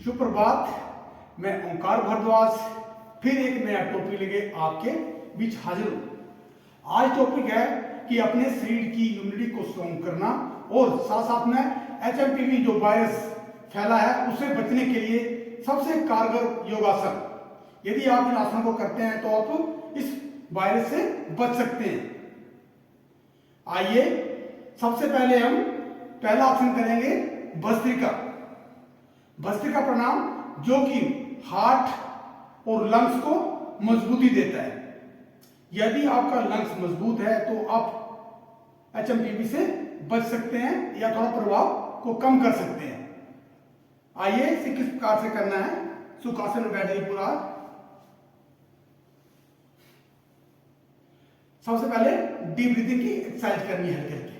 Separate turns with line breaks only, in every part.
सुप्रभात। मैं ओंकार भारद्वाज फिर एक नया टॉपिक लेके आपके बीच हाजिर हूं। आज टॉपिक है कि अपने शरीर की इम्यूनिटी को स्ट्रॉन्ग करना और साथ साथ में एचएमपीवी जो वायरस फैला है उससे बचने के लिए सबसे कारगर योगासन। यदि आप इन आसनों को करते हैं तो आप इस वायरस से बच सकते हैं। आइए सबसे पहले हम पहला आसन करेंगे भस्त्रिका। भस्त्रिका प्राणायाम जो कि हार्ट और लंग्स को मजबूती देता है। यदि आपका लंग्स मजबूत है तो आप एचएमपीवी से बच सकते हैं या थोड़ा प्रभाव को कम कर सकते हैं। आइए इसे किस प्रकार से करना है। सुखासन में बैठिए पूरा। सबसे पहले डीप ब्रीथिंग की एक्सरसाइज करनी है। हल्के हल्के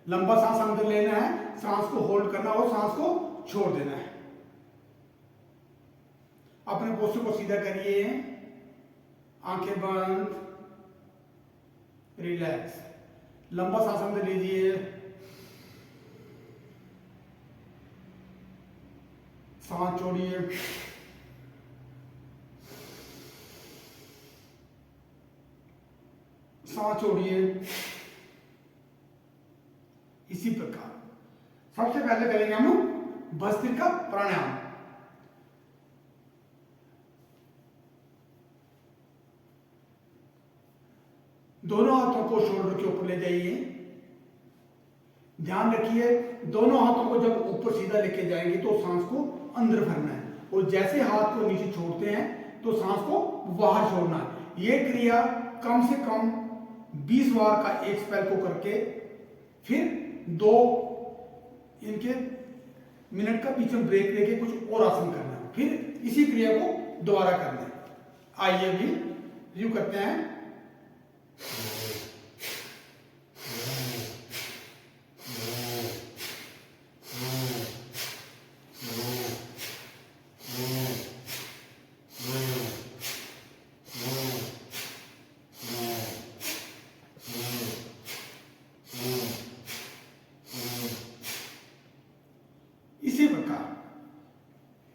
लंबा सांस अंदर लेना है, सांस को होल्ड करना और सांस को छोड़ देना है। अपने पोस्टर को सीधा करिए, आंखें बंद, रिलैक्स। लंबा सांस अंदर लीजिए, सांस छोड़िए, सांस छोड़िए। इसी प्रकार सबसे पहले करेंगे हम भस्त्रिका प्राणायाम। दोनों हाथों को शोल्डर के ऊपर ले जाइए। ध्यान रखिए दोनों हाथों को जब ऊपर सीधा लेके जाएंगे तो सांस को अंदर भरना है और जैसे हाथ को नीचे छोड़ते हैं तो सांस को बाहर छोड़ना है। यह क्रिया कम से कम 20 बार का एक स्पेल को करके फिर 2 इनके मिनट का पीछे ब्रेक लेके कुछ और आसन करना है, फिर इसी क्रिया को दोबारा करना है। आइए भी रिव्यू करते हैं।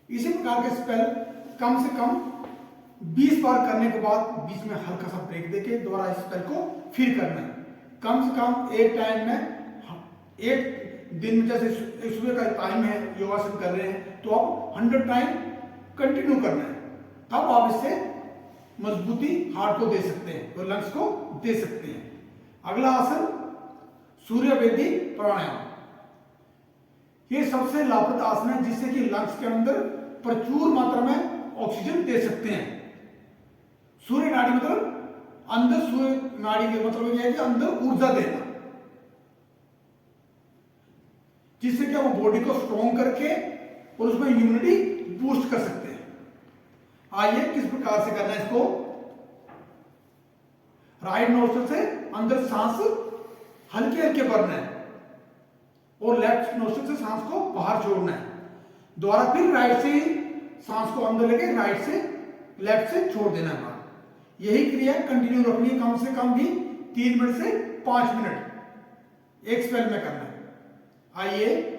इसी प्रकार के स्पेल कम से कम 20 बार करने के बाद बीच में हल्का सा ब्रेक देके दोबारा इस स्पेल को फिर करना है। कम से कम एक टाइम में एक दिन में, जैसे सुबह का टाइम है योगासन कर रहे हैं तो आप 100 टाइम कंटिन्यू करना है। तब आप इससे मजबूती हार्ट को दे सकते हैं और लंग्स को दे सकते हैं। अगला आसन सूर्यवेदी प्राणायाम। ये सबसे लाभप्रद आसन है जिससे कि लंग्स के अंदर प्रचुर मात्रा में ऑक्सीजन दे सकते हैं। सूर्य नाड़ी मतलब अंदर, सूर्य नाड़ी के मतलब यह है कि अंदर ऊर्जा देना, जिससे कि हम बॉडी को स्ट्रॉन्ग करके और उसमें इम्यूनिटी बूस्ट कर सकते हैं। आइए किस प्रकार से करना है इसको। राइट नोस्ट्रल से अंदर सांस हल्के हल्के भरना है और लेफ्ट नोस्ट्रल से सांस को बाहर छोड़ना है। दोबारा फिर राइट से सांस को अंदर लेके राइट से लेफ्ट से छोड़ देना है बाहर। यही क्रिया कंटिन्यू रखनी है, कम से कम भी 3 मिनट से 5 मिनट एक स्पेल में करना है। आइए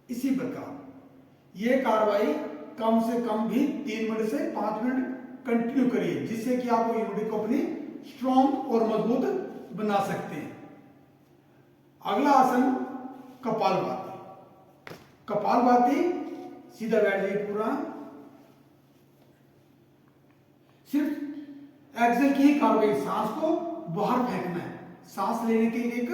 इसी प्रकार ये कार्रवाई कम से कम भी 3 मिनट से 5 मिनट कंटिन्यू करिए, जिससे कि आप इम्यूनिटी को अपनी स्ट्रॉन्ग और मजबूत बना सकते हैं। अगला आसन कपालभाति। कपालभाति सीधा बैठ जाइए पूरा। सिर्फ एक्सेल की ही कार्रवाई, सांस को बाहर फेंकना है, सांस लेने की एक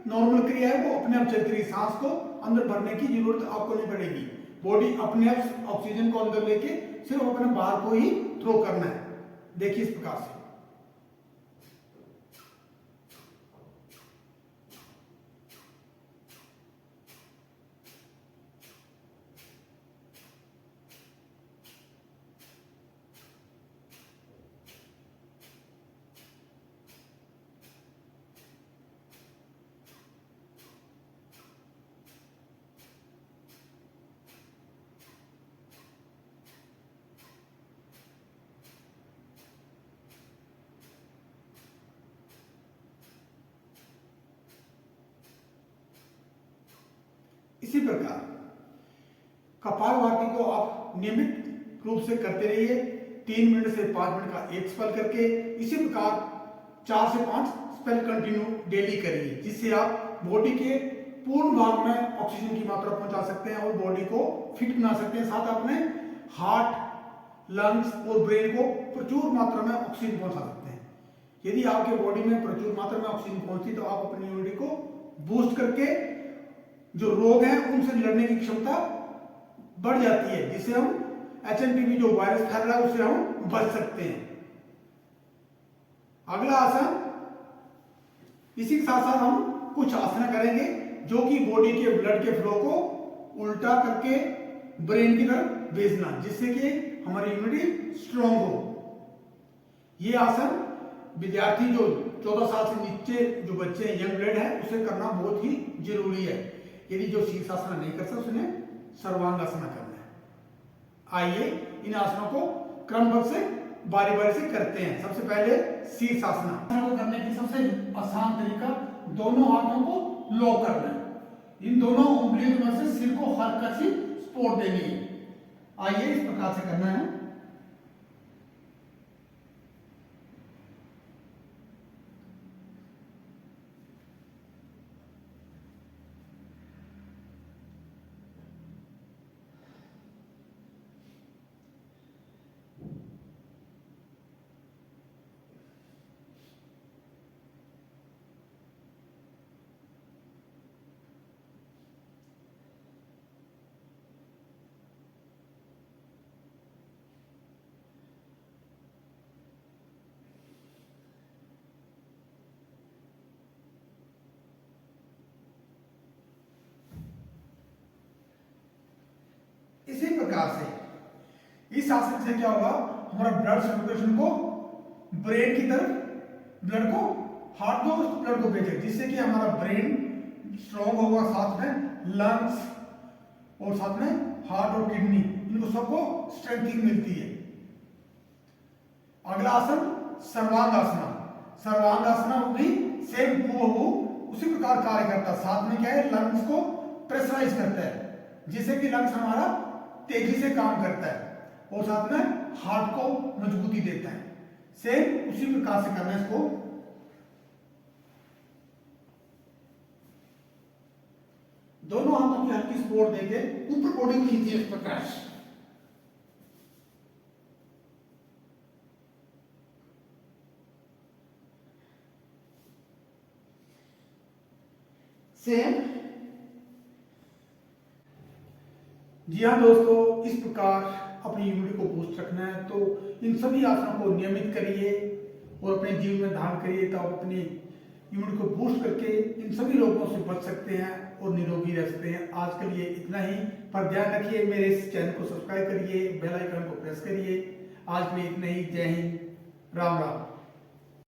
नॉर्मल क्रिया है, वो अपने आप चलती रही, सांस को अंदर भरने की जरूरत आपको नहीं पड़ेगी। बॉडी अपने आप ऑक्सीजन को अंदर लेके सिर्फ अपने बाहर को ही थ्रो करना है। देखिए इस प्रकार से। इसी प्रकार कपालभाति को आप नियमित रूप से करते रहिए, 3 मिनट से 5 मिनट का एक स्पेल करके। इसी प्रकार 4 से 5 स्पेल कंटिन्यू डेली करिए, जिससे आप बॉडी के पूर्ण भाग में ऑक्सीजन की मात्रा पहुंचा सकते हैं और बॉडी को फिट बना सकते हैं। साथ अपने हार्ट, लंग्स और ब्रेन को प्रचुर मात्रा में ऑक्सीजन पहुंचा सकते हैं। यदि आपके बॉडी में प्रचुर मात्रा में ऑक्सीजन पहुंचती तो आप अपनी इम्यूनिटी को बूस्ट करके जो रोग हैं उनसे लड़ने की क्षमता बढ़ जाती है, जिससे हम HMPV जो वायरस फैल रहा है उससे हम बच सकते हैं। अगला आसन, इसी के साथ साथ हम कुछ आसन करेंगे जो कि बॉडी के ब्लड के फ्लो को उल्टा करके ब्रेन की तरफ भेजना, जिससे कि हमारी इम्यूनिटी स्ट्रांग हो। ये आसन विद्यार्थी जो 14 साल से नीचे जो बच्चे हैं, यंग ब्लड है, उसे करना बहुत ही जरूरी है। यदि जो शीर्षासन नहीं कर सकता उसने सर्वांगासन करना है। आइए इन आसनों को क्रमबद्ध से बारी बारी से करते हैं। सबसे पहले शीर्षासन को करने की सबसे आसान तरीका, दोनों हाथों को लॉक करना है। इन दोनों उंगलियों में से सिर को हल्का सी सपोर्ट देनी है। आइए इस प्रकार से करना है। इसी प्रकार से इस आसन से क्या होगा, हमारा ब्लड सर्कुलेशन को ब्रेन की तरफ, ब्लड को हार्ट को, ब्लड को भेजेगा, जिससे कि हमारा ब्रेन स्ट्रांग होगा, साथ में लंग्स और साथ में हार्ट और किडनी, इनको सबको स्ट्रेंथिंग मिलती है। अगला आसन सर्वांगासन। सर्वांगासन भी सेम हूबहू उसी प्रकार कार्य करता है। साथ में क्या है, लंग्स को प्रेशराइज करता है, जिससे कि लंग्स हमारा तेजी से काम करता है और साथ में हार्ट को मजबूती देता है। सेम उसी प्रकार से करना है इसको। दोनों हाथों की हल्की सपोर्ट देके ऊपर बॉडी को खींचिए इस प्रकार से। सेम। जी हाँ दोस्तों, इस प्रकार अपनी इम्यूनिटी को बूस्ट रखना है तो इन सभी आसनों को नियमित करिए और अपने जीवन में धारण करिए, तो आप अपनी इम्यूनिटी को बूस्ट करके इन सभी रोगों से बच सकते हैं और निरोगी रह सकते हैं। आज के लिए इतना ही, पर ध्यान रखिए मेरे इस चैनल को सब्सक्राइब करिए, बेल आइकन को प्रेस करिए। आज के लिए इतना ही। जय हिंद, राम राम।